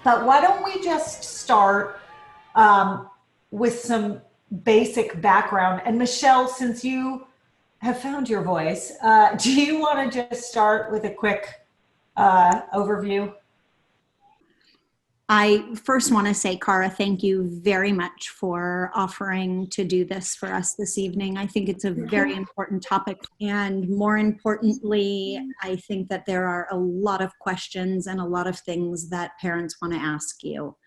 But why don't we just start with some basic background? And Michelle, since you have found your voice, do you want to just start with a quick overview? I first want to say, Cara, thank you very much for offering to do this for us this evening. I think it's a very important topic. And more importantly, I think that there are a lot of questions and a lot of things that parents want to ask you.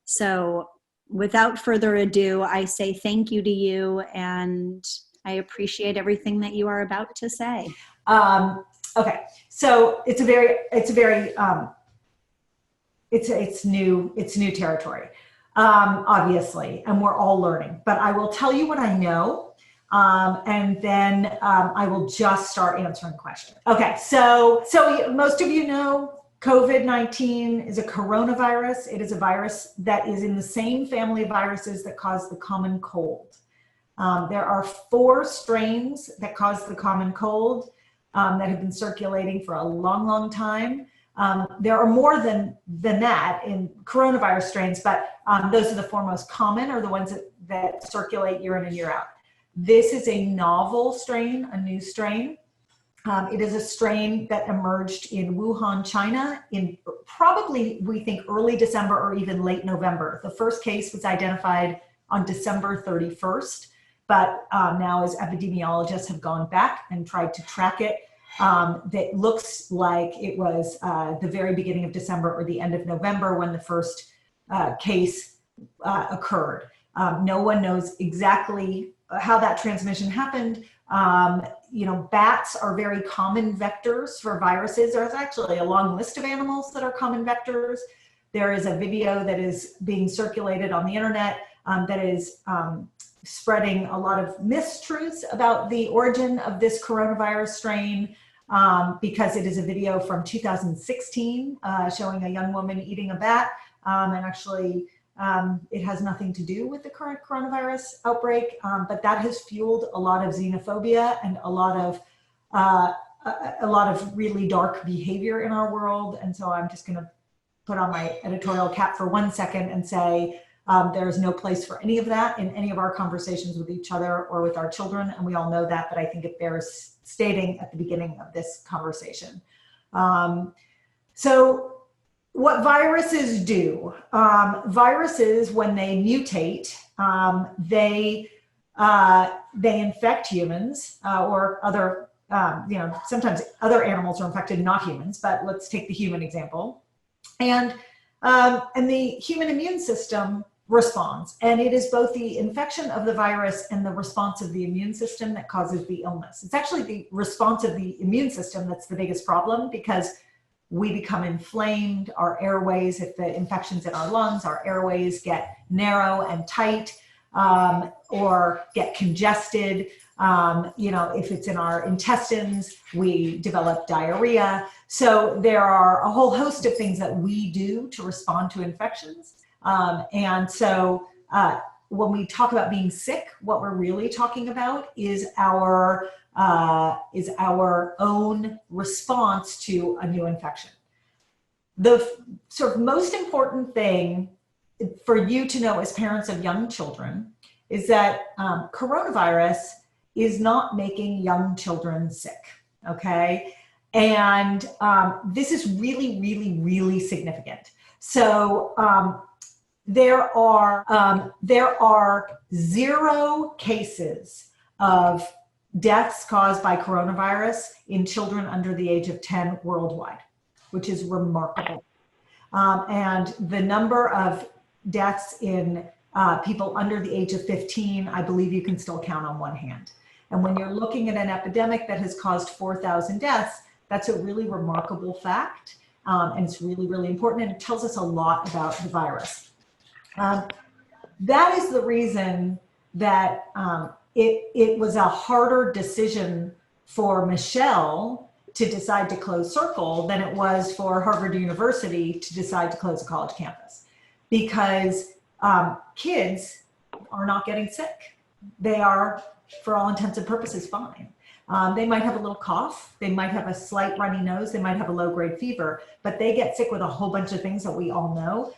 So without further ado, I say thank you to you, and I appreciate everything that you are about to say. Okay, so it's new territory, obviously, and we're all learning. But I will tell you what I know, and then I will just start answering questions. Okay, so most of you know COVID-19 is a coronavirus. It is a virus that is in the same family of viruses that cause the common cold. There are 4 strains that cause the common cold that have been circulating for a long, long time. There are more than that in coronavirus strains, but those are the 4 most common, or the ones that circulate year in and year out. This is a novel strain, a new strain. It is a strain that emerged in Wuhan, China in probably, we think, early December or even late November. The first case was identified on December 31st, but now as epidemiologists have gone back and tried to track it, that looks like it was the very beginning of December or the end of November when the first case occurred. No one knows exactly how that transmission happened. Bats are very common vectors for viruses. There's actually a long list of animals that are common vectors. There is a video that is being circulated on the internet that is spreading a lot of mistruths about the origin of this coronavirus strain, because it is a video from 2016 showing a young woman eating a bat, and actually it has nothing to do with the current coronavirus outbreak, but that has fueled a lot of xenophobia and a lot of really dark behavior in our world. And so I'm just going to put on my editorial cap for 1 second and say there is no place for any of that in any of our conversations with each other or with our children, and we all know that, but I think it bears stating at the beginning of this conversation. So what viruses do, viruses, when they mutate, they infect humans or other, sometimes other animals are infected, not humans, but let's take the human example. And the human immune system responds, and it is both the infection of the virus and the response of the immune system that causes the illness. It's actually the response of the immune system that's the biggest problem, because we become inflamed, our airways, if the infection's in our lungs, our airways get narrow and tight, or get congested. If it's in our intestines, we develop diarrhea. So there are a whole host of things that we do to respond to infections. And so when we talk about being sick, what we're really talking about is our own response to a new infection. The sort of most important thing for you to know as parents of young children is that coronavirus is not making young children sick, okay? And this is really, really, really significant. So there are 0 cases of deaths caused by coronavirus in children under the age of 10 worldwide, which is remarkable. And the number of deaths in people under the age of 15, I believe you can still count on one hand. And when you're looking at an epidemic that has caused 4,000 deaths, that's a really remarkable fact. And it's really, really important, and it tells us a lot about the virus. That is the reason that it was a harder decision for Michelle to decide to close Circle than it was for Harvard University to decide to close a college campus, because kids are not getting sick. They are, for all intents and purposes, fine. They might have a little cough, they might have a slight runny nose, they might have a low-grade fever, but they get sick with a whole bunch of things that we all know.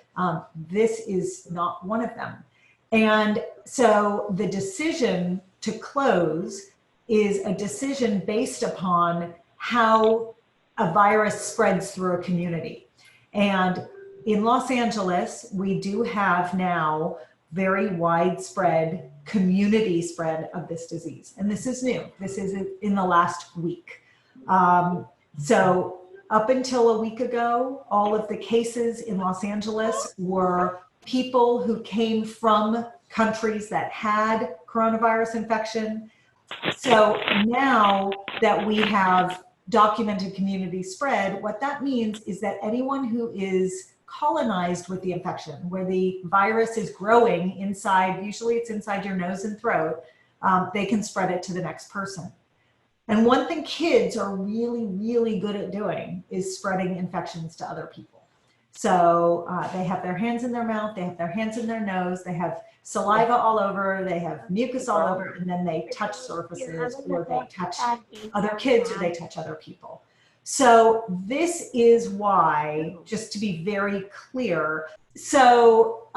This is not one of them. And so the decision to close is a decision based upon how a virus spreads through a community. And in Los Angeles, we do have now very widespread community spread of this disease. And this is new. This is in the last week. So up until a week ago, all of the cases in Los Angeles were people who came from countries that had coronavirus infection. So now that we have documented community spread, what that means is that anyone who is colonized with the infection, where the virus is growing inside, usually it's inside your nose and throat, they can spread it to the next person. And one thing kids are really, really good at doing is spreading infections to other people. So they have their hands in their mouth, they have their hands in their nose, they have saliva all over, they have mucus all over, and then they touch surfaces, or they touch other kids, or they touch other people. So this is why, just to be very clear, so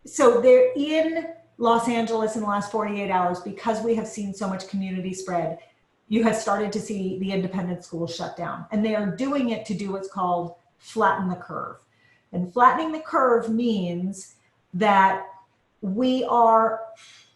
they're in Los Angeles in the last 48 hours, because we have seen so much community spread, you have started to see the independent schools shut down. And they are doing it to do what's called flatten the curve. And flattening the curve means that we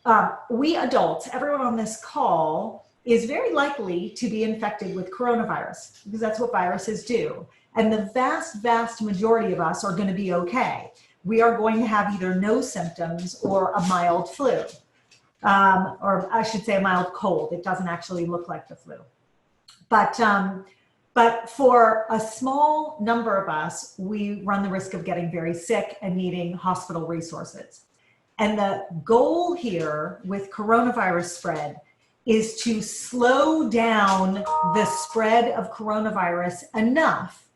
adults, everyone on this call, is very likely to be infected with coronavirus, because that's what viruses do. And the vast, vast majority of us are going to be okay. We are going to have either no symptoms or a mild flu, or I should say a mild cold. It doesn't actually look like the flu. But for a small number of us, we run the risk of getting very sick and needing hospital resources. And the goal here with coronavirus spread is to slow down the spread of coronavirus enough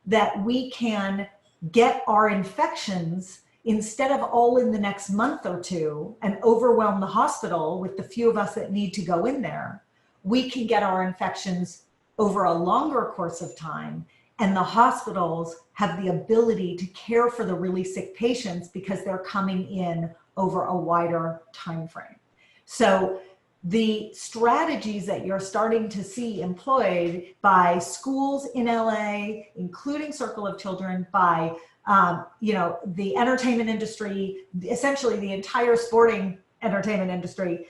that we can get our infections, instead of all in the next month or two and overwhelm the hospital with the few of us that need to go in there, we can get our infections over a longer course of time, and the hospitals have the ability to care for the really sick patients because they're coming in over a wider time frame. So the strategies that you're starting to see employed by schools in LA, including Circle of Children, by the entertainment industry, essentially the entire sporting entertainment industry,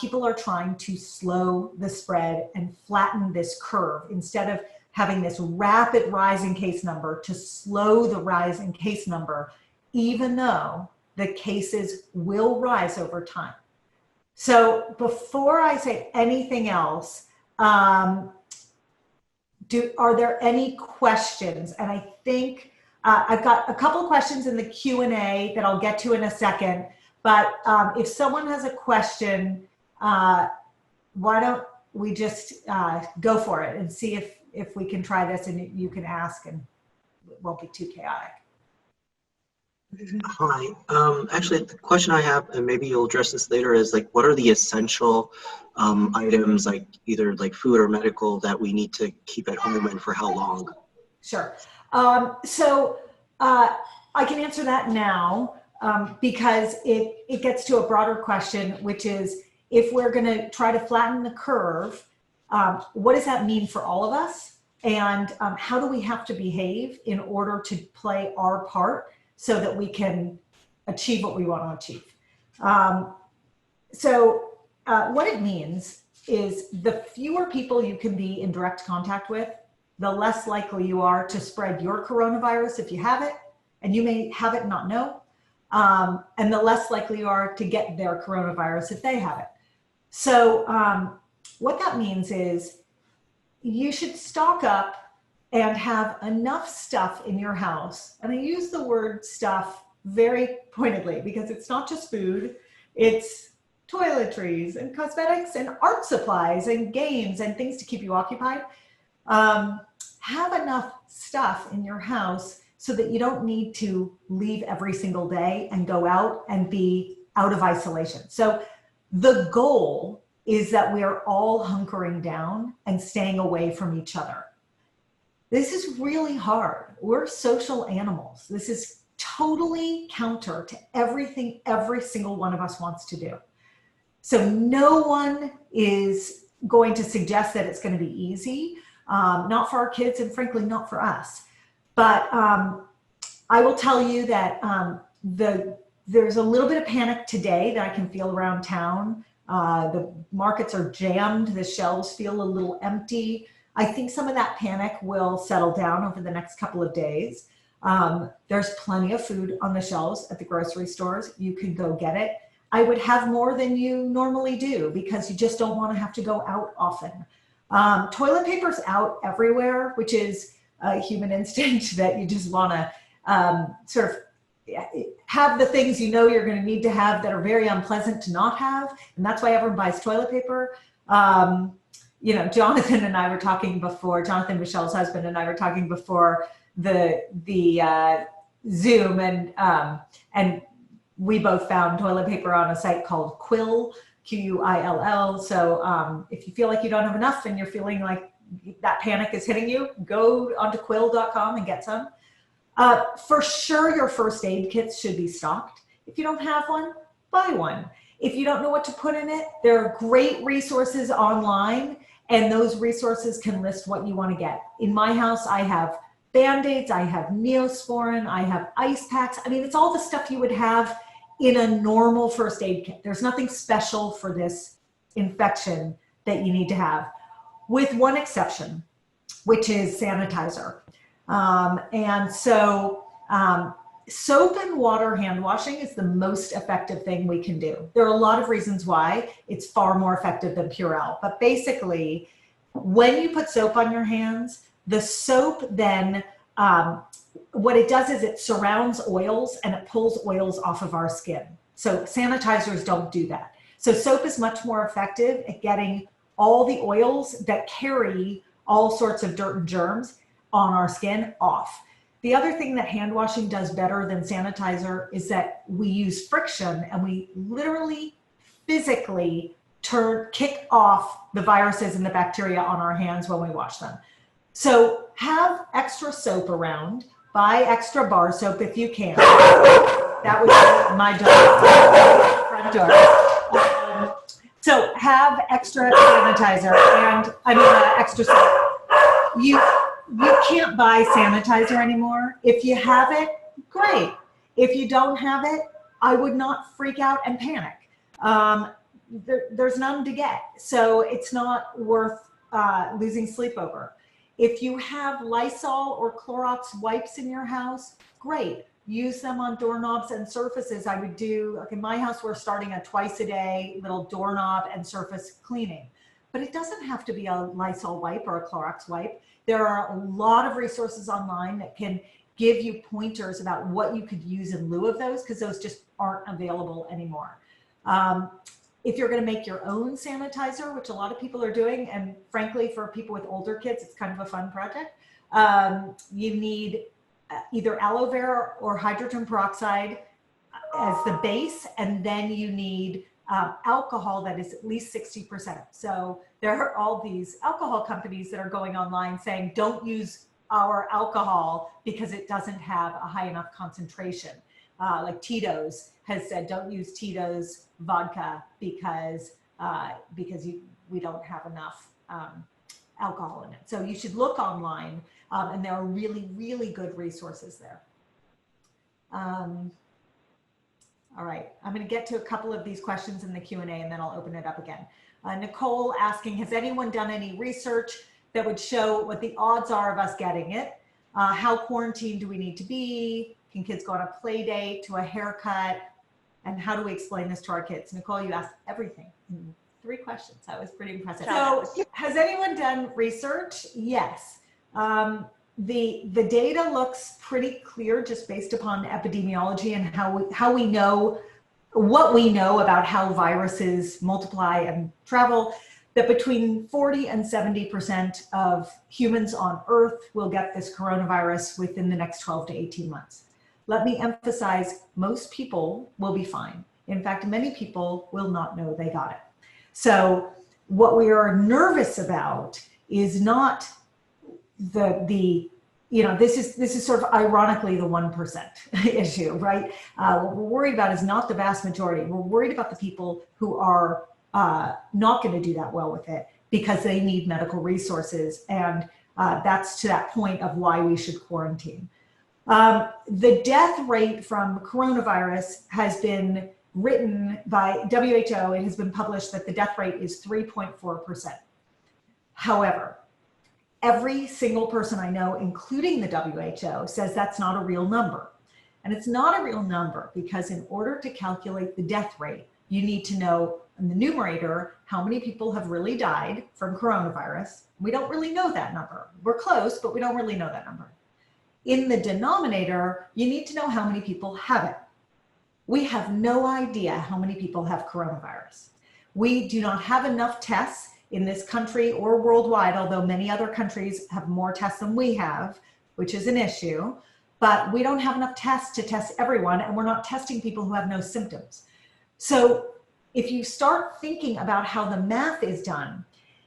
people are trying to slow the spread and flatten this curve. Instead of having this rapid rise in case number, to slow the rise in case number, even though the cases will rise over time. So before I say anything else, are there any questions? And I think I've got a couple of questions in the Q&A that I'll get to in a second, but if someone has a question, why don't we just go for it and see if we can try this, and you can ask and it won't be too chaotic. Hi. Actually, the question I have, and maybe you'll address this later, is like, what are the essential items, like either like food or medical, that we need to keep at home, and for how long? Sure. So I can answer that now because it gets to a broader question, which is, if we're going to try to flatten the curve, what does that mean for all of us? And how do we have to behave in order to play our part so that we can achieve what we want to achieve? What it means is, the fewer people you can be in direct contact with, the less likely you are to spread your coronavirus if you have it, and you may have it and not know, and the less likely you are to get their coronavirus if they have it. So what that means is, you should stock up and have enough stuff in your house. And I use the word stuff very pointedly, because it's not just food, it's toiletries and cosmetics and art supplies and games and things to keep you occupied. Have enough stuff in your house so that you don't need to leave every single day and go out and be out of isolation. So the goal is that we are all hunkering down and staying away from each other. This is really hard. We're social animals. This is totally counter to everything every single one of us wants to do. So no one is going to suggest that it's going to be easy, not for our kids and frankly, not for us. But I will tell you that there's a little bit of panic today that I can feel around town. The markets are jammed. The shelves feel a little empty. I think some of that panic will settle down over the next couple of days. There's plenty of food on the shelves at the grocery stores. You can go get it. I would have more than you normally do because you just don't want to have to go out often. Toilet paper's out everywhere, which is a human instinct that you just want to sort of have the things you know you're going to need to have that are very unpleasant to not have. And that's why everyone buys toilet paper. You know, Jonathan and I were talking before, Jonathan, Michelle's husband, and I were talking before the Zoom, and we both found toilet paper on a site called Quill, Quill. So if you feel like you don't have enough and you're feeling like that panic is hitting you, go onto quill.com and get some. For sure, your first aid kits should be stocked. If you don't have one, buy one. If you don't know what to put in it, there are great resources online, and those resources can list what you want to get. In my house, I have Band-Aids, I have Neosporin, I have ice packs. I mean, it's all the stuff you would have in a normal first aid kit. There's nothing special for this infection that you need to have, with one exception, which is sanitizer. Soap and water hand washing is the most effective thing we can do. There are a lot of reasons why it's far more effective than Purell, but basically when you put soap on your hands, the soap then, what it does is it surrounds oils and it pulls oils off of our skin. So sanitizers don't do that. So soap is much more effective at getting all the oils that carry all sorts of dirt and germs on our skin off. The other thing that hand washing does better than sanitizer is that we use friction and we literally physically kick off the viruses and the bacteria on our hands when we wash them. So have extra soap around, buy extra bar soap if you can. That would be my door, front door. So have extra sanitizer and extra soap. You can't buy sanitizer anymore. If you have it, great. If you don't have it, I would not freak out and panic. There's none to get. So it's not worth losing sleep over. If you have Lysol or Clorox wipes in your house, great. Use them on doorknobs and surfaces. I would do, like in my house, we're starting a twice a day little doorknob and surface cleaning. But it doesn't have to be a Lysol wipe or a Clorox wipe. There are a lot of resources online that can give you pointers about what you could use in lieu of those, because those just aren't available anymore. If you're going to make your own sanitizer, which a lot of people are doing, and frankly, for people with older kids, it's kind of a fun project, you need either aloe vera or hydrogen peroxide as the base, and then you need alcohol that is at least 60%. So there are all these alcohol companies that are going online saying, don't use our alcohol because it doesn't have a high enough concentration. Like Tito's has said, don't use Tito's vodka because we don't have enough alcohol in it. So you should look online, and there are really, really good resources there. All right, I'm going to get to a couple of these questions in the Q&A and then I'll open it up again. Nicole asking, has anyone done any research that would show what the odds are of us getting it? How quarantined do we need to be? Can kids go on a play date, to a haircut? And how do we explain this to our kids? Nicole, you asked everything in 3 questions. That was pretty impressive. So has anyone done research? Yes. The data looks pretty clear just based upon epidemiology and how we know what we know about how viruses multiply and travel, that between 40 and 70% of humans on Earth will get this coronavirus within the next 12 to 18 months. Let me emphasize, most people will be fine. In fact, many people will not know they got it. So what we are nervous about is not this is sort of ironically the 1% issue, right? What we're worried about is not the vast majority. We're worried about the people who are not going to do that well with it because they need medical resources. And that's to that point of why we should quarantine. The death rate from coronavirus has been written by WHO. It has been published that the death rate is 3.4%. However, every single person I know, including the WHO, says that's not a real number. And it's not a real number because in order to calculate the death rate, you need to know in the numerator how many people have really died from coronavirus. We don't really know that number. We're close, but we don't really know that number. In the denominator, you need to know how many people have it. We have no idea how many people have coronavirus. We do not have enough tests in this country or worldwide, although many other countries have more tests than we have, which is an issue, but we don't have enough tests to test everyone, and we're not testing people who have no symptoms. So if you start thinking about how the math is done,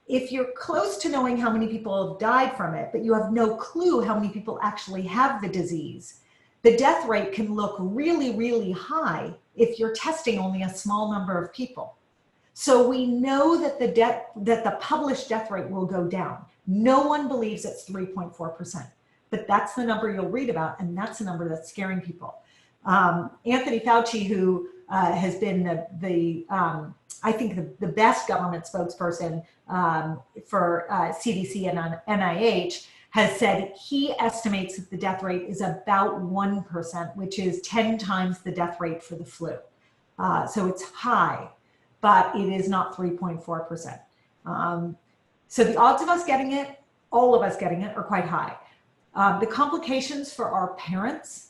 if you're close to knowing how many people have died from it, but you have no clue how many people actually have the disease, the death rate can look really, really high if you're testing only a small number of people. So we know that the published death rate will go down. No one believes it's 3.4%, but that's the number you'll read about, and that's the number that's scaring people. Anthony Fauci, who has been I think the best government spokesperson for CDC and NIH, has said he estimates that the death rate is about 1%, which is 10 times the death rate for the flu. So it's high, but it is not 3.4%. So the odds of us getting it, all of us getting it, are quite high. The complications for our parents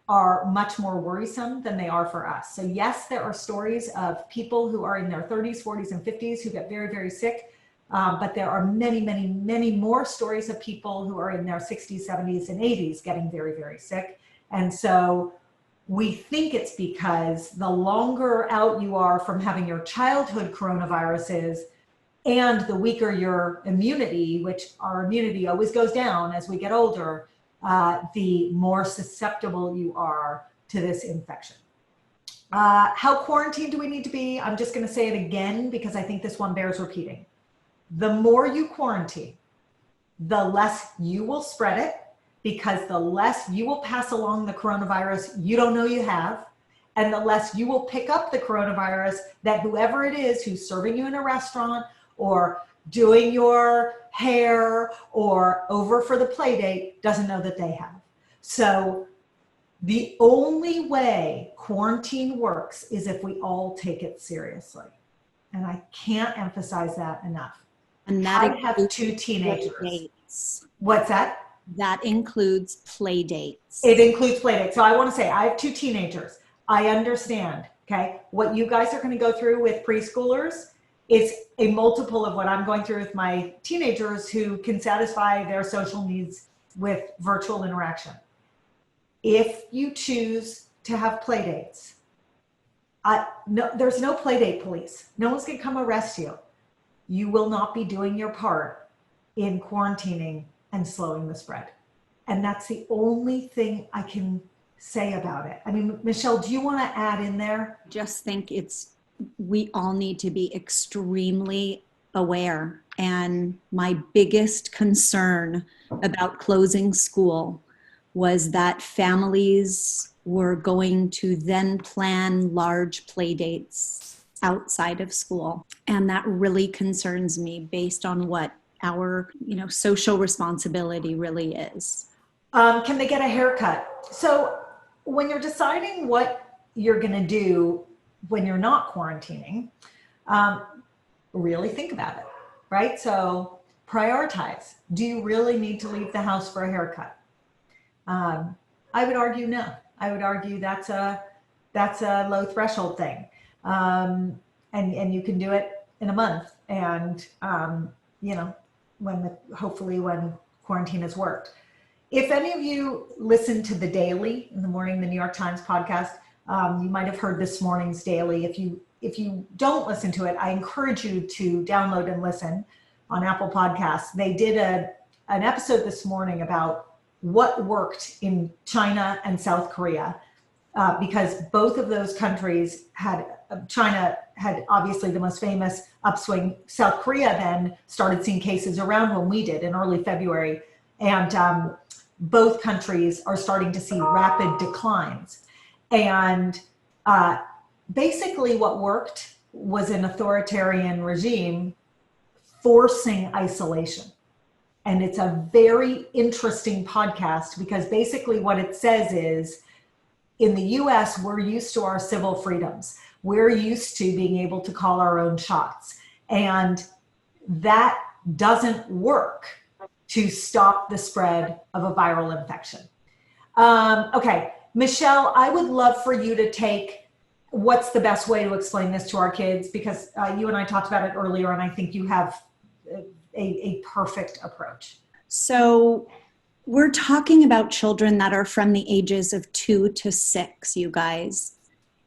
are much more worrisome than they are for us. So yes, there are stories of people who are in their 30s, 40s, and 50s who get very, very sick. But there are many, many, many more stories of people who are in their 60s, 70s, and 80s getting very, very sick. And so we think it's because the longer out you are from having your childhood coronaviruses and the weaker your immunity, which our immunity always goes down as we get older, the more susceptible you are to this infection. How quarantined do we need to be? I'm just going to say it again because I think this one bears repeating. The more you quarantine, the less you will spread it, because the less you will pass along the coronavirus you don't know you have, and the less you will pick up the coronavirus that whoever it is who's serving you in a restaurant or doing your hair or over for the play date doesn't know that they have. So the only way quarantine works is if we all take it seriously. And I can't emphasize that enough. And that I have 2 teenagers. dates. What's that? That includes play dates. It includes play dates. So I want to say I have 2 teenagers. I understand, okay? What you guys are going to go through with preschoolers is a multiple of what I'm going through with my teenagers who can satisfy their social needs with virtual interaction. If you choose to have play dates, there's no play date police. No one's going to come arrest you. You will not be doing your part in quarantining and slowing the spread. And that's the only thing I can say about it. I mean, Michelle, do you want to add in there? Just think we all need to be extremely aware. And my biggest concern about closing school was that families were going to then plan large play dates outside of school. And that really concerns me based on what our, social responsibility really is. Can they get a haircut? So when you're deciding what you're going to do when you're not quarantining, really think about it, right? So prioritize. Do you really need to leave the house for a haircut? I would argue no. I would argue that's a low threshold thing. And you can do it in a month. And, hopefully when quarantine has worked. If any of you listen to the Daily in the morning, the New York Times podcast, you might have heard this morning's Daily. If if you don't listen to it, I encourage you to download and listen on Apple Podcasts. They did an episode this morning about what worked in China and South Korea, because both of those countries China had obviously the most famous upswing. South Korea then started seeing cases around when we did in early February. And both countries are starting to see rapid declines. And basically what worked was an authoritarian regime forcing isolation. And it's a very interesting podcast because basically what it says is, in the US, we're used to our civil freedoms. We're used to being able to call our own shots. And that doesn't work to stop the spread of a viral infection. Okay, Michelle, I would love for you to take what's the best way to explain this to our kids, because you and I talked about it earlier, and I think you have a perfect approach. So we're talking about children that are from the ages of 2 to 6, you guys.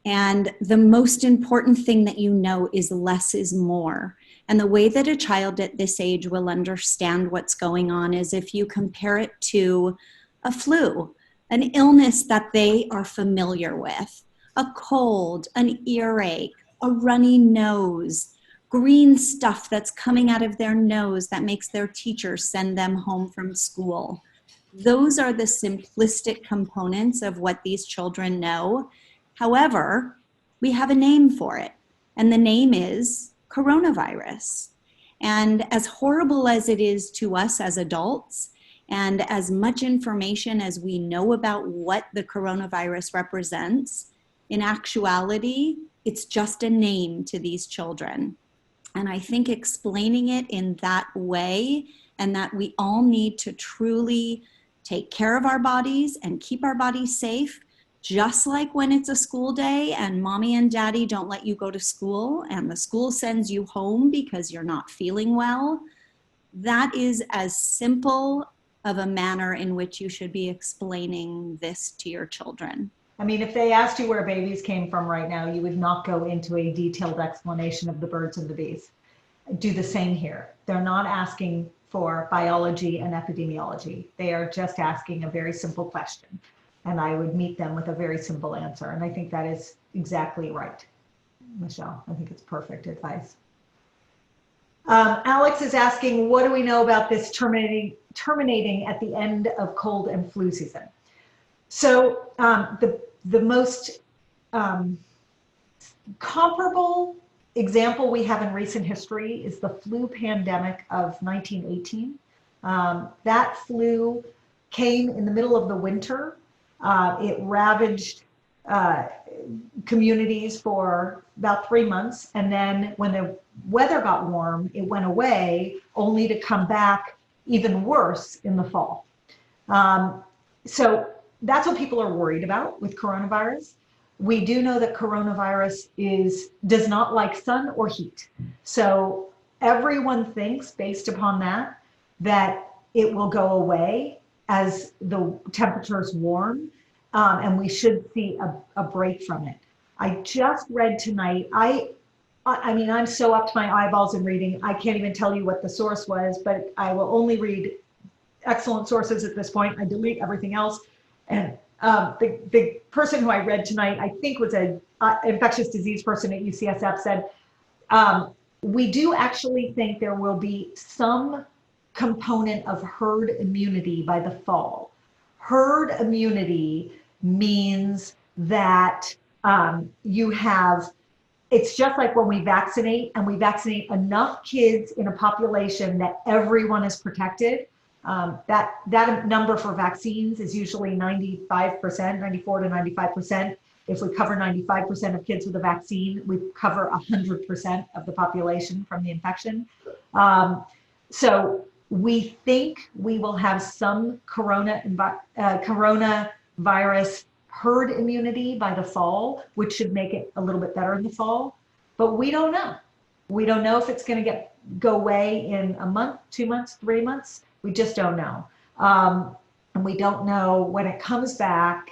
And the most important thing that you know is less is more. And the way that a child at this age will understand what's going on is if you compare it to a flu, an illness that they are familiar with, a cold, an earache, a runny nose, green stuff that's coming out of their nose that makes their teacher send them home from school. Those are the simplistic components of what these children know. However, we have a name for it, and the name is coronavirus. And as horrible as it is to us as adults, and as much information as we know about what the coronavirus represents, in actuality, it's just a name to these children. And I think explaining it in that way, and that we all need to truly take care of our bodies and keep our bodies safe, just like when it's a school day and mommy and daddy don't let you go to school and the school sends you home because you're not feeling well. That is as simple of a manner in which you should be explaining this to your children. I mean, if they asked you where babies came from right now, you would not go into a detailed explanation of the birds and the bees. Do the same here. They're not asking for biology and epidemiology. They are just asking a very simple question. And I would meet them with a very simple answer. And I think that is exactly right, Michelle. I think it's perfect advice. Alex is asking, what do we know about this terminating at the end of cold and flu season? So the most comparable example we have in recent history is the flu pandemic of 1918. That flu came in the middle of the winter. It ravaged communities for about 3 months. And then when the weather got warm, it went away, only to come back even worse in the fall. So that's what people are worried about with coronavirus. We do know that coronavirus does not like sun or heat. So everyone thinks, based upon that it will go away as the temperatures warm, and we should see a break from it. I just read tonight, I mean, I'm so up to my eyeballs in reading, I can't even tell you what the source was, but I will only read excellent sources at this point. I delete everything else. And the person who I read tonight, I think was an infectious disease person at UCSF, said, we do actually think there will be some component of herd immunity by the fall. Herd immunity means that it's just like when we vaccinate, and we vaccinate enough kids in a population that everyone is protected. That number for vaccines is usually 95%, 94 to 95%. If we cover 95% of kids with a vaccine, we cover 100% of the population from the infection. So we think we will have some coronavirus herd immunity by the fall, which should make it a little bit better in the fall. But we don't know. We don't know if it's going to go away in a month, 2 months, 3 months. We just don't know. And we don't know when it comes back,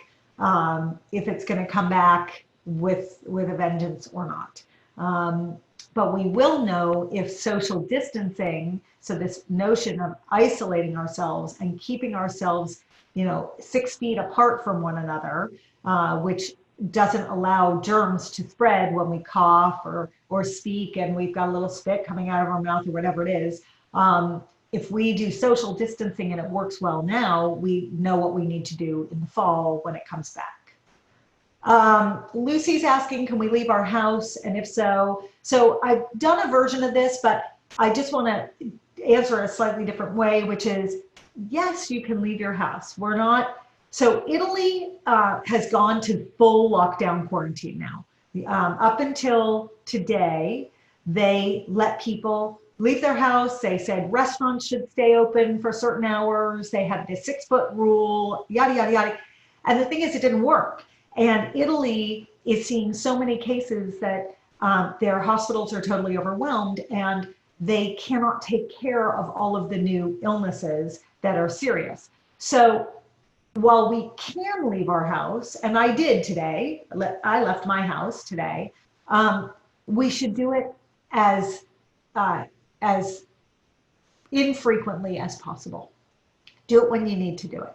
if it's going to come back with a vengeance or not. But we will know if social distancing, so this notion of isolating ourselves and keeping ourselves, 6 feet apart from one another, which doesn't allow germs to spread when we cough or speak and we've got a little spit coming out of our mouth or whatever it is. If we do social distancing and it works well now, we know what we need to do in the fall when it comes back. Lucy's asking, can we leave our house? And if so, I've done a version of this, but I just want to answer a slightly different way, which is, yes, you can leave your house. So Italy has gone to full lockdown quarantine now. Up until today, they let people leave their house. They said restaurants should stay open for certain hours. They had this 6-foot rule, yada, yada, yada. And the thing is, it didn't work. And Italy is seeing so many cases that their hospitals are totally overwhelmed and they cannot take care of all of the new illnesses that are serious. So while we can leave our house, and I did today, I left my house today, we should do it as infrequently as possible. Do it when you need to do it.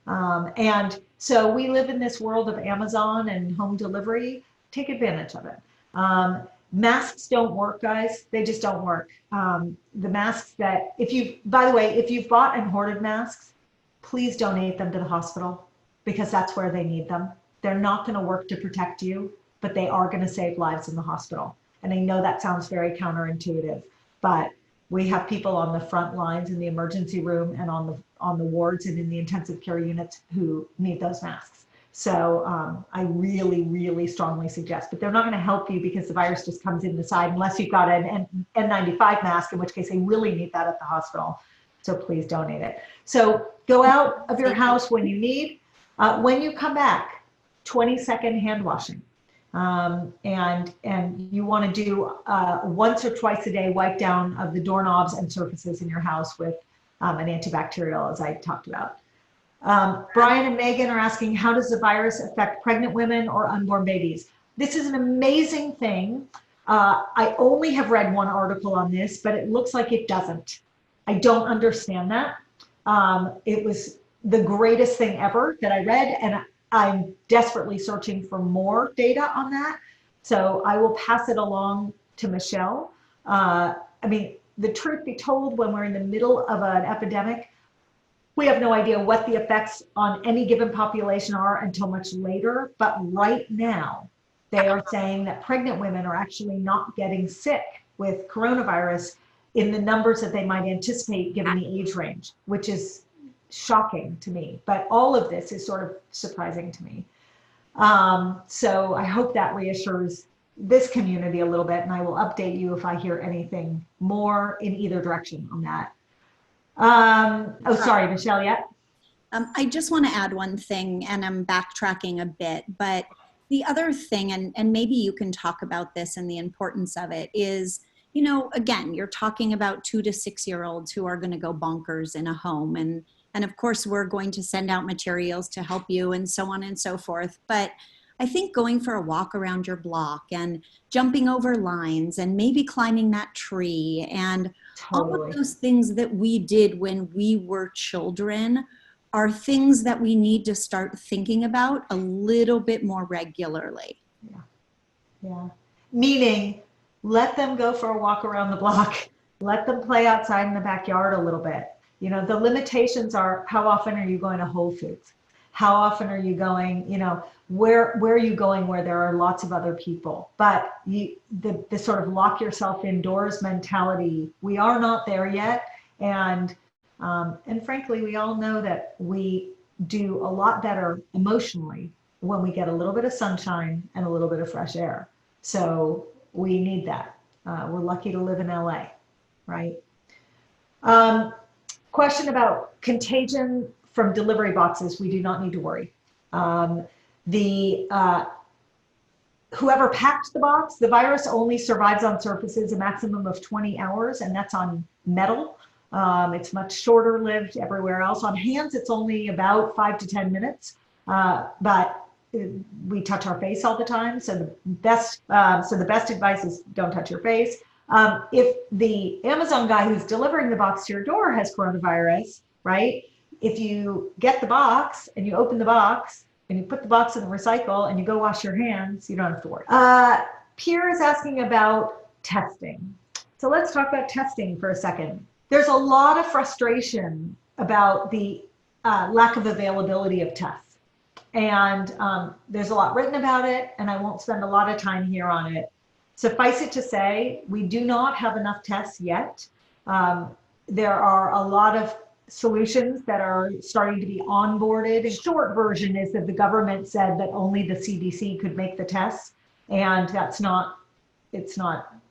And so we live in this world of Amazon and home delivery. Take advantage of it. Masks don't work, guys. They just don't work. The masks that, by the way, if you've bought and hoarded masks, please donate them to the hospital because that's where they need them. They're not going to work to protect you, but they are going to save lives in the hospital. And I know that sounds very counterintuitive, but we have people on the front lines in the emergency room and on the wards and in the intensive care units who need those masks. So I really, really strongly suggest, but they're not going to help you because the virus just comes in the side unless you've got an N95 mask, in which case they really need that at the hospital. So please donate it. So go out of your house when you need. When you come back, 20-second hand washing. And you want to do once or twice a day wipe down of the doorknobs and surfaces in your house with an antibacterial, as I talked about. Brian and Megan are asking, how does the virus affect pregnant women or unborn babies? This is an amazing thing. I only have read one article on this, but it looks like it doesn't. I don't understand that. It was the greatest thing ever that I read, and I'm desperately searching for more data on that. So I will pass it along to Michelle. I mean, the truth be told, when we're in the middle of an epidemic, we have no idea what the effects on any given population are until much later. But right now, they are saying that pregnant women are actually not getting sick with coronavirus in the numbers that they might anticipate given the age range, which is shocking to me. But all of this is sort of surprising to me. So I hope that reassures this community a little bit, and I will update you if I hear anything more in either direction on that. Oh, sorry, Michelle, yeah? I just want to add one thing, and I'm backtracking a bit, but the other thing, and maybe you can talk about this and the importance of it, is, again, you're talking about 2 to 6 year olds who are going to go bonkers in a home. And of course, we're going to send out materials to help you and so on and so forth. But I think going for a walk around your block and jumping over lines and maybe climbing that tree and all of those things that we did when we were children are things that we need to start thinking about a little bit more regularly. Yeah. Meaning, let them go for a walk around the block. Let them play outside in the backyard a little bit. The limitations are, how often are you going to Whole Foods? How often are you going, where are you going where there are lots of other people? But the sort of lock yourself indoors mentality, we are not there yet. And frankly, we all know that we do a lot better emotionally when we get a little bit of sunshine and a little bit of fresh air. So we need that. We're lucky to live in LA, right? Question about contagion from delivery boxes. We do not need to worry. Whoever packed the box, the virus only survives on surfaces a maximum of 20 hours, and that's on metal. It's much shorter lived everywhere else. On hands, it's only about 5 to 10 minutes. But we touch our face all the time. So the best advice is don't touch your face. If the Amazon guy who's delivering the box to your door has coronavirus, right? If you get the box and you open the box and you put the box in the recycle and you go wash your hands, you don't have to worry. Pierre is asking about testing. So let's talk about testing for a second. There's a lot of frustration about the lack of availability of tests. And there's a lot written about it, and I won't spend a lot of time here on it. Suffice it to say, we do not have enough tests yet. There are a lot of solutions that are starting to be onboarded. The short version is that the government said that only the CDC could make the tests, and it's not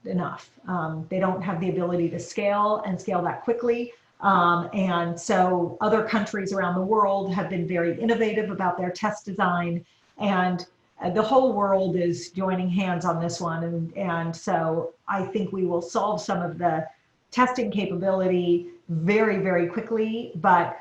enough. They don't have the ability to scale that quickly. And so other countries around the world have been very innovative about their test design, and the whole world is joining hands on this one. And so I think we will solve some of the testing capability very, very quickly. But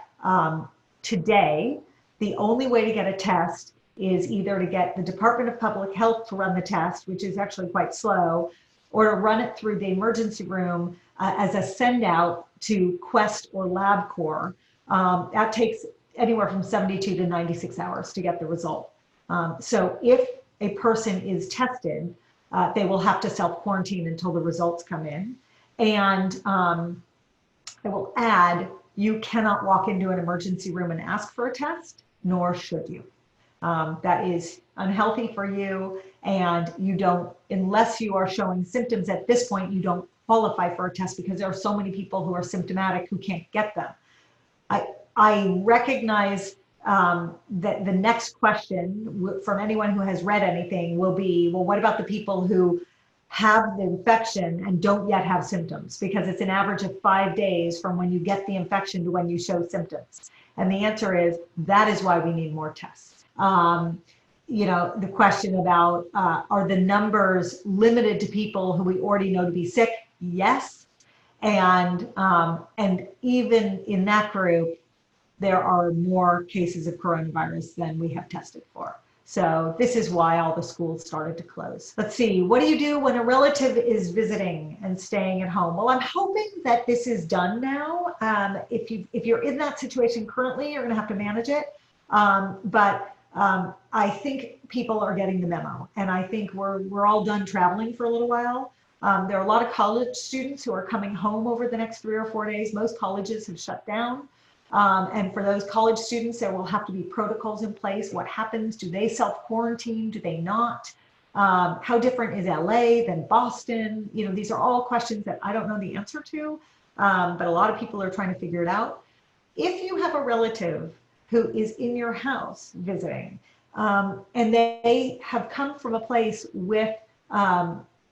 today, the only way to get a test is either to get the Department of Public Health to run the test, which is actually quite slow, or to run it through the emergency room as a send out to Quest or LabCorp. That takes anywhere from 72 to 96 hours to get the result. So if a person is tested, they will have to self-quarantine until the results come in. And I will add, you cannot walk into an emergency room and ask for a test, nor should you. That is unhealthy for you, and you don't, unless you are showing symptoms at this point, you don't qualify for a test because there are so many people who are symptomatic who can't get them. I recognize that the next question from anyone who has read anything will be, well, what about the people who have the infection and don't yet have symptoms? Because it's an average of 5 days from when you get the infection to when you show symptoms. And the answer is, that is why we need more tests. The question about, are the numbers limited to people who we already know to be sick? Yes. And even in that group, there are more cases of coronavirus than we have tested for. So this is why all the schools started to close. Let's see, what do you do when a relative is visiting and staying at home? Well, I'm hoping that this is done now. If you're in that situation currently, you're gonna have to manage it. But I think people are getting the memo, and I think we're all done traveling for a little while. There are a lot of college students who are coming home over the next 3 or 4 days. Most colleges have shut down. And for those college students, there will have to be protocols in place. What happens? Do they self-quarantine? Do they not? How different is LA than Boston? These are all questions that I don't know the answer to, but a lot of people are trying to figure it out. If you have a relative who is in your house visiting, and they have come from a place with,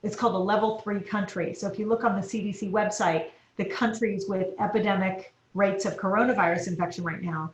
it's called a level 3 country. So if you look on the CDC website, the countries with epidemic rates of coronavirus infection right now,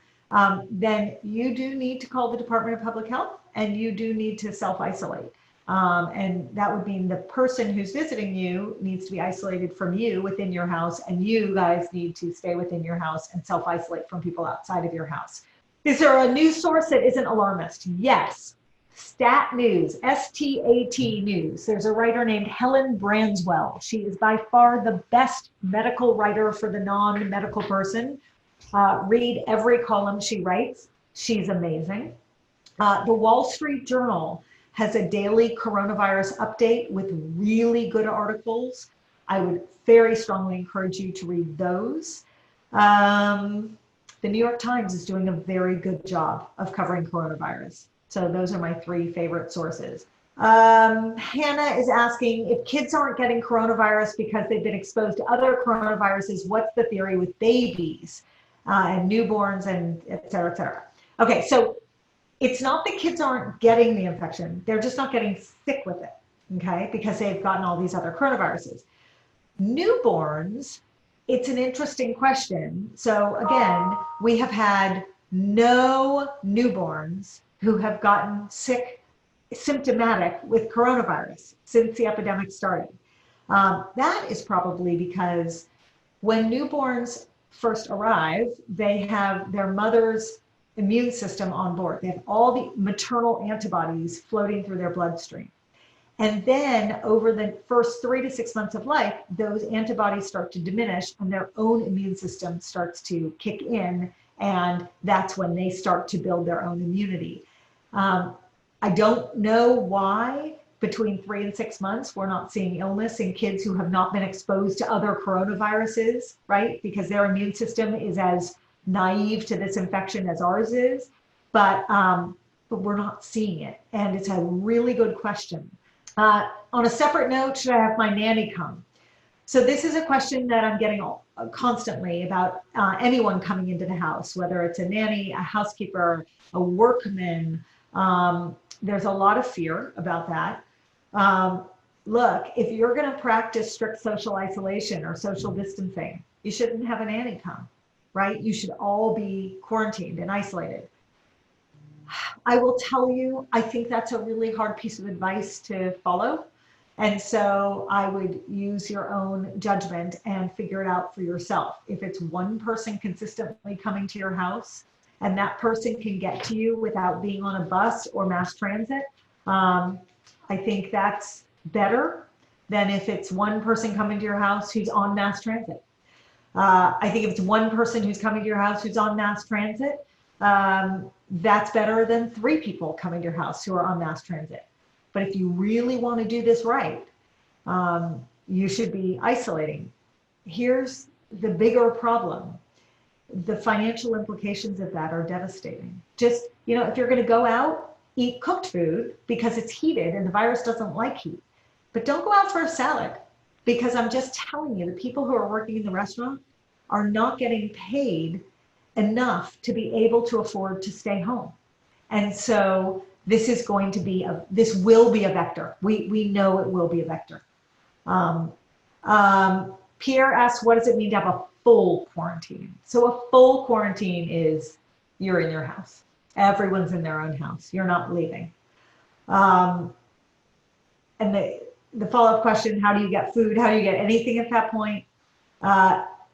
then you do need to call the Department of Public Health, and you do need to self-isolate. And that would mean the person who's visiting you needs to be isolated from you within your house, and you guys need to stay within your house and self-isolate from people outside of your house. Is there a news source that isn't alarmist? Yes. Stat News, STAT News. There's a writer named Helen Branswell. She is by far the best medical writer for the non-medical person. Read every column she writes. She's amazing. The Wall Street Journal has a daily coronavirus update with really good articles. I would very strongly encourage you to read those. The New York Times is doing a very good job of covering coronavirus. So those are my 3 favorite sources. Hannah is asking, if kids aren't getting coronavirus because they've been exposed to other coronaviruses, what's the theory with babies and newborns and et cetera, et cetera? Okay, so it's not that kids aren't getting the infection. They're just not getting sick with it, okay? Because they've gotten all these other coronaviruses. Newborns, it's an interesting question. So again, we have had no newborns who have gotten sick, symptomatic with coronavirus since the epidemic started. That is probably because when newborns first arrive, they have their mother's immune system on board. They have all the maternal antibodies floating through their bloodstream. And then over the first 3 to 6 months of life, those antibodies start to diminish and their own immune system starts to kick in. And that's when they start to build their own immunity. I don't know why between 3 and 6 months, we're not seeing illness in kids who have not been exposed to other coronaviruses, right? Because their immune system is as naive to this infection as ours is, but we're not seeing it. And it's a really good question. On a separate note, should I have my nanny come? So this is a question that I'm getting constantly about anyone coming into the house, whether it's a nanny, a housekeeper, a workman. There's a lot of fear about that. Look, if you're going to practice strict social isolation or social distancing, you shouldn't have a nanny come, right? You should all be quarantined and isolated. I will tell you, I think that's a really hard piece of advice to follow. And so I would use your own judgment and figure it out for yourself. If it's one person consistently coming to your house and that person can get to you without being on a bus or mass transit, I think that's better than if it's one person coming to your house who's on mass transit. I think if it's one person who's coming to your house who's on mass transit, that's better than 3 people coming to your house who are on mass transit. But if you really want to do this right, you should be isolating. Here's the bigger problem. The financial implications of that are devastating. Just, if you're going to go out, eat cooked food because it's heated and the virus doesn't like heat. But don't go out for a salad, because I'm just telling you, the people who are working in the restaurant are not getting paid enough to be able to afford to stay home. And so this is going to be this will be a vector. We know it will be a vector. Pierre asks, what does it mean to have a full quarantine? So a full quarantine is you're in your house. Everyone's in their own house. You're not leaving. And the follow-up question, how do you get food? How do you get anything at that point?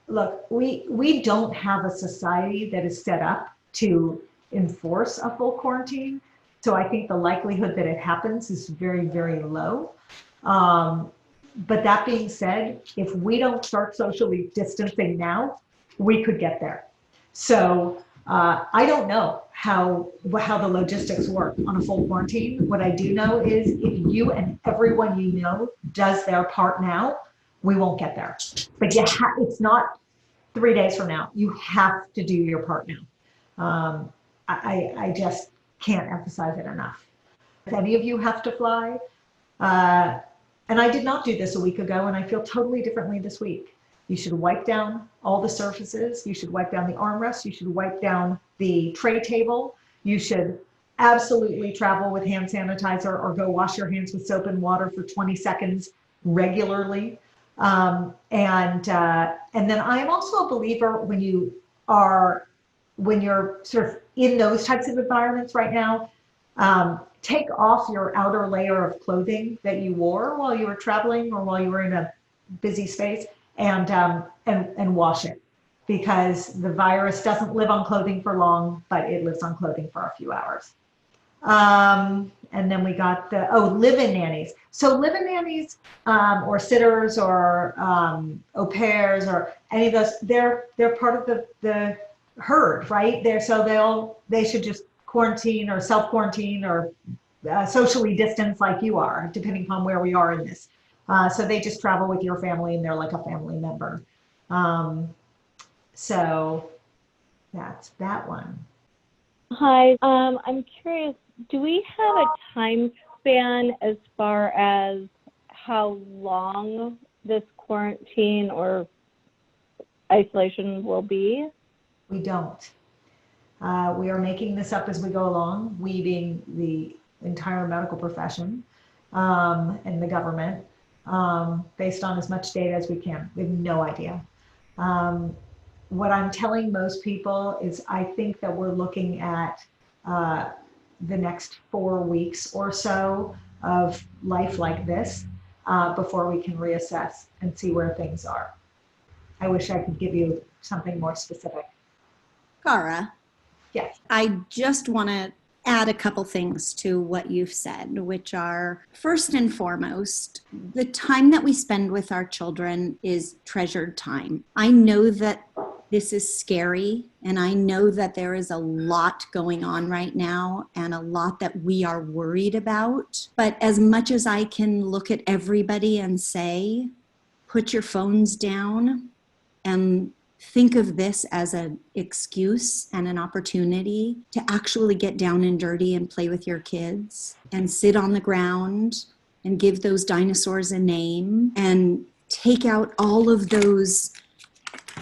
Look, we don't have a society that is set up to enforce a full quarantine. So I think the likelihood that it happens is very, very low. But that being said, if we don't start socially distancing now, we could get there. So I don't know how the logistics work on a full quarantine. What I do know is if you and everyone you know does their part now, we won't get there. But it's not 3 days from now. You have to do your part now. I just can't emphasize it enough. If any of you have to fly, and I did not do this a week ago, and I feel totally differently this week. You should wipe down all the surfaces. You should wipe down the armrests. You should wipe down the tray table. You should absolutely travel with hand sanitizer or go wash your hands with soap and water for 20 seconds regularly. And then I am also a believer when you're sort of in those types of environments right now, take off your outer layer of clothing that you wore while you were traveling or while you were in a busy space, and wash it, because the virus doesn't live on clothing for long, but it lives on clothing for a few hours. And then we got live-in nannies. So live-in nannies or sitters or au pairs or any of those, they're part of the herd, right? They should just quarantine or self-quarantine or socially distance like you are, depending upon where we are in this. So they just travel with your family and they're like a family member. So that's that one. Hi, I'm curious, do we have a time span as far as how long this quarantine or isolation will be? We don't. We are making this up as we go along, we being the entire medical profession and the government, based on as much data as we can. We have no idea. What I'm telling most people is I think that we're looking at the next 4 weeks or so of life like this before we can reassess and see where things are. I wish I could give you something more specific. Cara, Yes. I just want to add a couple things to what you've said, which are first and foremost, the time that we spend with our children is treasured time. I know that this is scary, and I know that there is a lot going on right now and a lot that we are worried about. But as much as I can look at everybody and say, put your phones down and think of this as an excuse and an opportunity to actually get down and dirty and play with your kids and sit on the ground and give those dinosaurs a name and take out all of those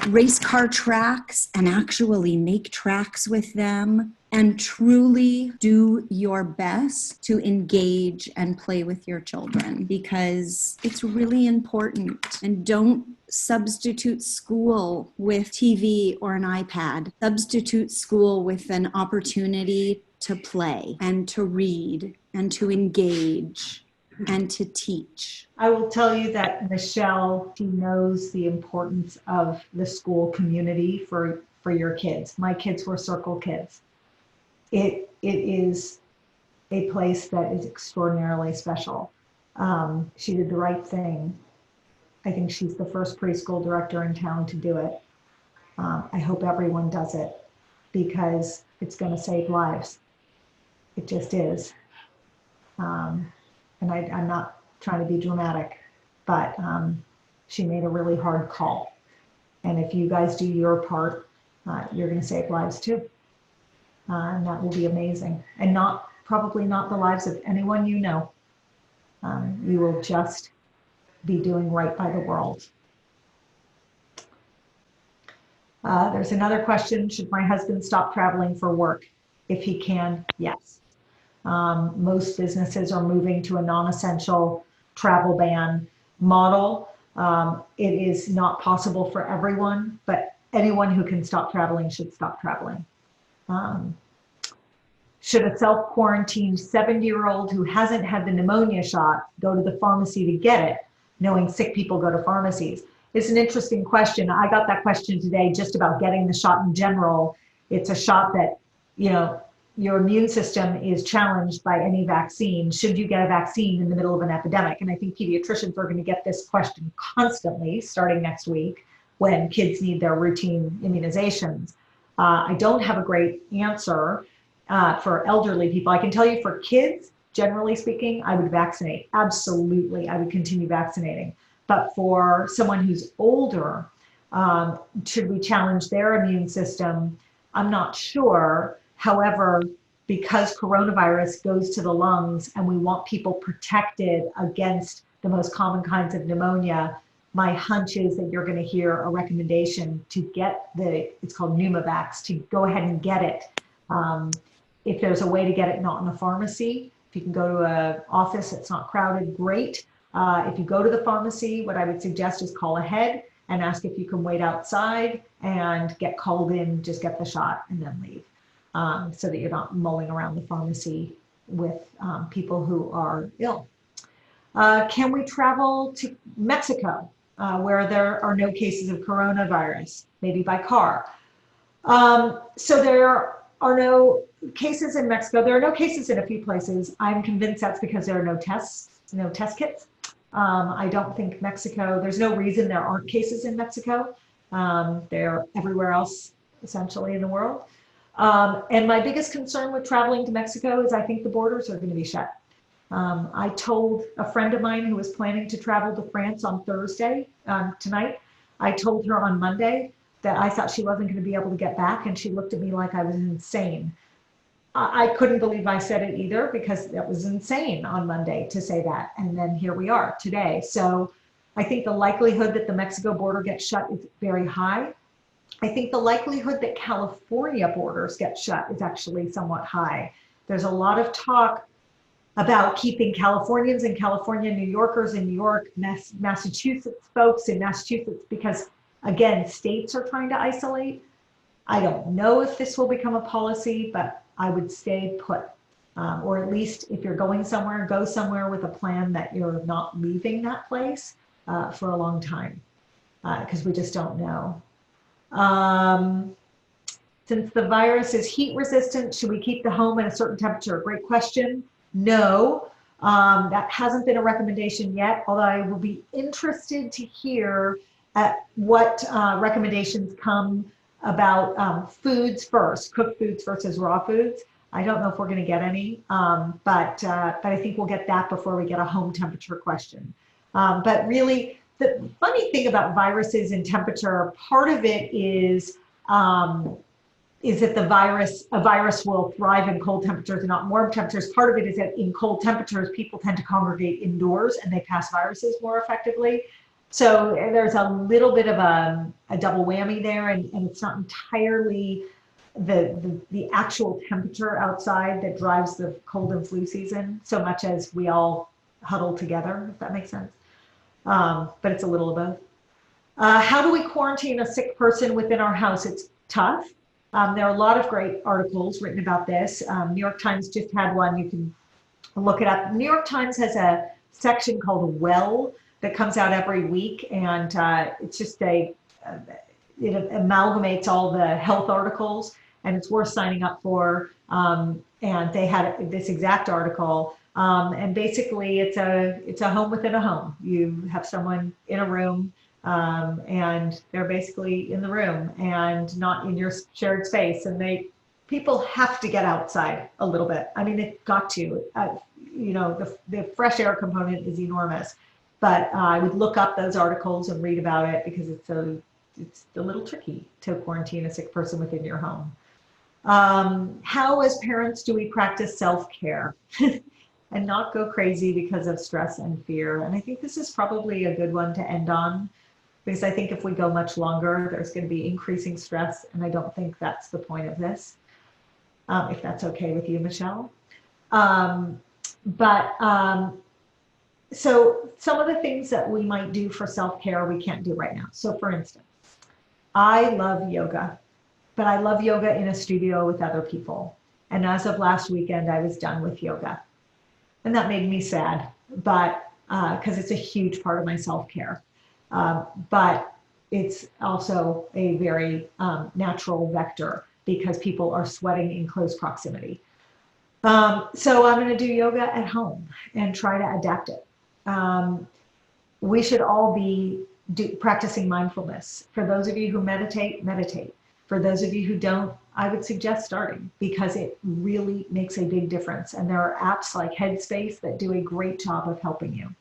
race car tracks and actually make tracks with them and truly do your best to engage and play with your children, because it's really important. And don't substitute school with TV or an iPad. Substitute school with an opportunity to play and to read and to engage and to teach. I will tell you that Michelle, she knows the importance of the school community for your kids. My kids were Circle kids. It is a place that is extraordinarily special. She did the right thing. I think she's the first preschool director in town to do it. I hope everyone does it because it's going to save lives. It just is. And I'm not trying to be dramatic, but she made a really hard call. And if you guys do your part, you're going to save lives too. And that will be amazing. And probably not the lives of anyone you know. You will just be doing right by the world. There's another question. Should my husband stop traveling for work? If he can, yes. Most businesses are moving to a non-essential travel ban model. It is not possible for everyone, but anyone who can stop traveling should stop traveling. Should a self-quarantined 70-year-old who hasn't had the pneumonia shot go to the pharmacy to get it, knowing sick people go to pharmacies? It's an interesting question. I got that question today just about getting the shot in general. It's a shot that, your immune system is challenged by any vaccine. Should you get a vaccine in the middle of an epidemic? And I think pediatricians are going to get this question constantly starting next week when kids need their routine immunizations. I don't have a great answer for elderly people. I can tell you for kids, generally speaking, I would vaccinate. Absolutely, I would continue vaccinating. But for someone who's older, should we challenge their immune system? I'm not sure. However, because coronavirus goes to the lungs and we want people protected against the most common kinds of pneumonia, my hunch is that you're going to hear a recommendation to get it's called Pneumovax, to go ahead and get it. If there's a way to get it not in a pharmacy, if you can go to an office that's not crowded, great. If you go to the pharmacy, what I would suggest is call ahead and ask if you can wait outside and get called in, just get the shot and then leave. So that you're not mulling around the pharmacy with people who are ill. Can we travel to Mexico where there are no cases of coronavirus, maybe by car? So there are no cases in Mexico. There are no cases in a few places. I'm convinced that's because there are no test kits. I don't think Mexico, there's no reason there aren't cases in Mexico. They're everywhere else, essentially, in the world. And my biggest concern with traveling to Mexico is I think the borders are going to be shut. I told a friend of mine who was planning to travel to France on Thursday, tonight, I told her on Monday that I thought she wasn't going to be able to get back, and she looked at me like I was insane. I couldn't believe I said it either, because that was insane on Monday to say that. And then here we are today. So I think the likelihood that the Mexico border gets shut is very high. I think the likelihood that California borders get shut is actually somewhat high. There's a lot of talk about keeping Californians and California, New Yorkers in New York, Massachusetts folks in Massachusetts, because again, states are trying to isolate. I don't know if this will become a policy, but I would stay put. Or at least if you're going somewhere, go somewhere with a plan that you're not leaving that place for a long time, because we just don't know. Since the virus is heat resistant, should we keep the home at a certain temperature? Great question. No, that hasn't been a recommendation yet, although I will be interested to hear what recommendations come about foods first, cooked foods versus raw foods. I don't know if we're going to get any, but I think we'll get that before we get a home temperature question. But really, the funny thing about viruses and temperature, part of it is that a virus will thrive in cold temperatures and not warm temperatures. Part of it is that in cold temperatures, people tend to congregate indoors and they pass viruses more effectively. So there's a little bit of a double whammy there, and it's not entirely the actual temperature outside that drives the cold and flu season so much as we all huddle together, if that makes sense. But it's a little of both. How do we quarantine a sick person within our house? It's tough. There are a lot of great articles written about this. New York Times just had one. You can look it up. New York Times has a section called Well that comes out every week, and it's just it amalgamates all the health articles, and it's worth signing up for. And they had this exact article, and basically it's a home within a home. You have someone in a room, and they're basically in the room and not in your shared space, and people have to get outside a little bit. I mean, they've got to. The fresh air component is enormous. But I would look up those articles and read about it because it's a little tricky to quarantine a sick person within your home. How, as parents, do we practice self-care and not go crazy because of stress and fear? And I think this is probably a good one to end on, because I think if we go much longer, there's going to be increasing stress, and I don't think that's the point of this, if that's okay with you, Michelle. So some of the things that we might do for self-care, we can't do right now. So for instance, I love yoga, but I love yoga in a studio with other people. And as of last weekend, I was done with yoga. And that made me sad, but because it's a huge part of my self-care. But it's also a very natural vector because people are sweating in close proximity. So I'm going to do yoga at home and try to adapt it. We should all be practicing mindfulness. For those of you who meditate, meditate. For those of you who don't, I would suggest starting, because it really makes a big difference. And there are apps like Headspace that do a great job of helping you.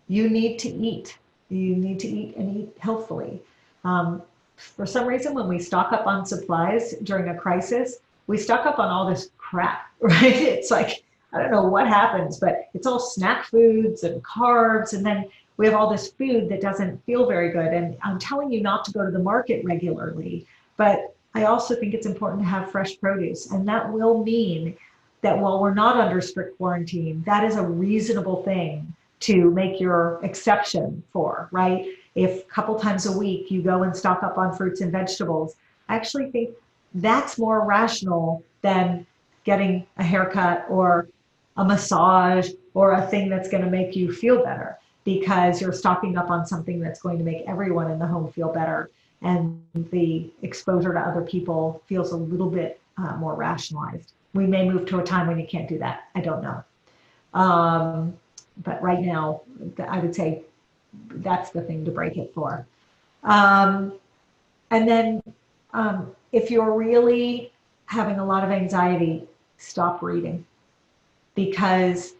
You need to eat. You need to eat and eat healthfully. For some reason, when we stock up on supplies during a crisis, we stock up on all this crap, right? It's like, I don't know what happens, but it's all snack foods and carbs. And then we have all this food that doesn't feel very good. And I'm telling you not to go to the market regularly, but I also think it's important to have fresh produce. And that will mean that while we're not under strict quarantine, that is a reasonable thing to make your exception for, right? If a couple times a week you go and stock up on fruits and vegetables, I actually think that's more rational than getting a haircut or a massage or a thing that's going to make you feel better, because you're stocking up on something that's going to make everyone in the home feel better. And the exposure to other people feels a little bit more rationalized. We may move to a time when you can't do that. I don't know. But right now, I would say that's the thing to break it for. And then if you're really having a lot of anxiety, stop reading, because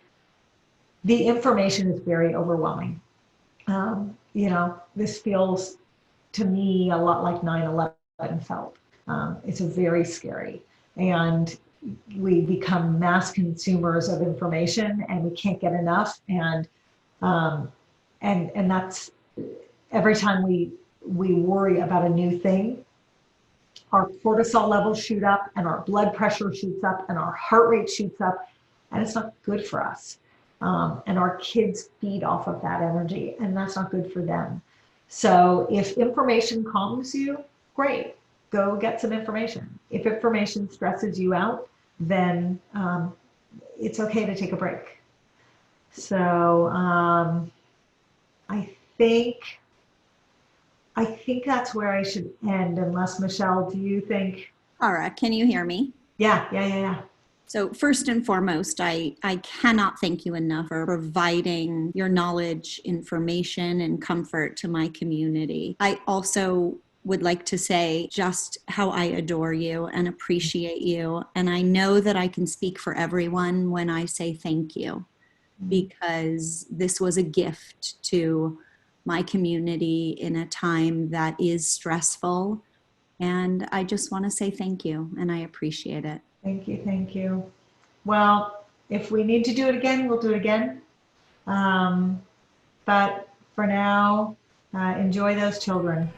the information is very overwhelming. This feels to me a lot like 9/11 felt. It's very scary. And we become mass consumers of information and we can't get enough. And that's every time we worry about a new thing, our cortisol levels shoot up and our blood pressure shoots up and our heart rate shoots up, and it's not good for us. And our kids feed off of that energy, and that's not good for them. So if information calms you, great, go get some information. If information stresses you out, then it's okay to take a break. So I think that's where I should end, unless, Michelle, do you think Cara, can you hear me? Yeah. So first and foremost, I cannot thank you enough for providing your knowledge, information, and comfort to my community. I also would like to say just how I adore you and appreciate you. And I know that I can speak for everyone when I say thank you, because this was a gift to my community in a time that is stressful. And I just want to say thank you, and I appreciate it. Thank you. Well, if we need to do it again, we'll do it again. But for now, enjoy those children.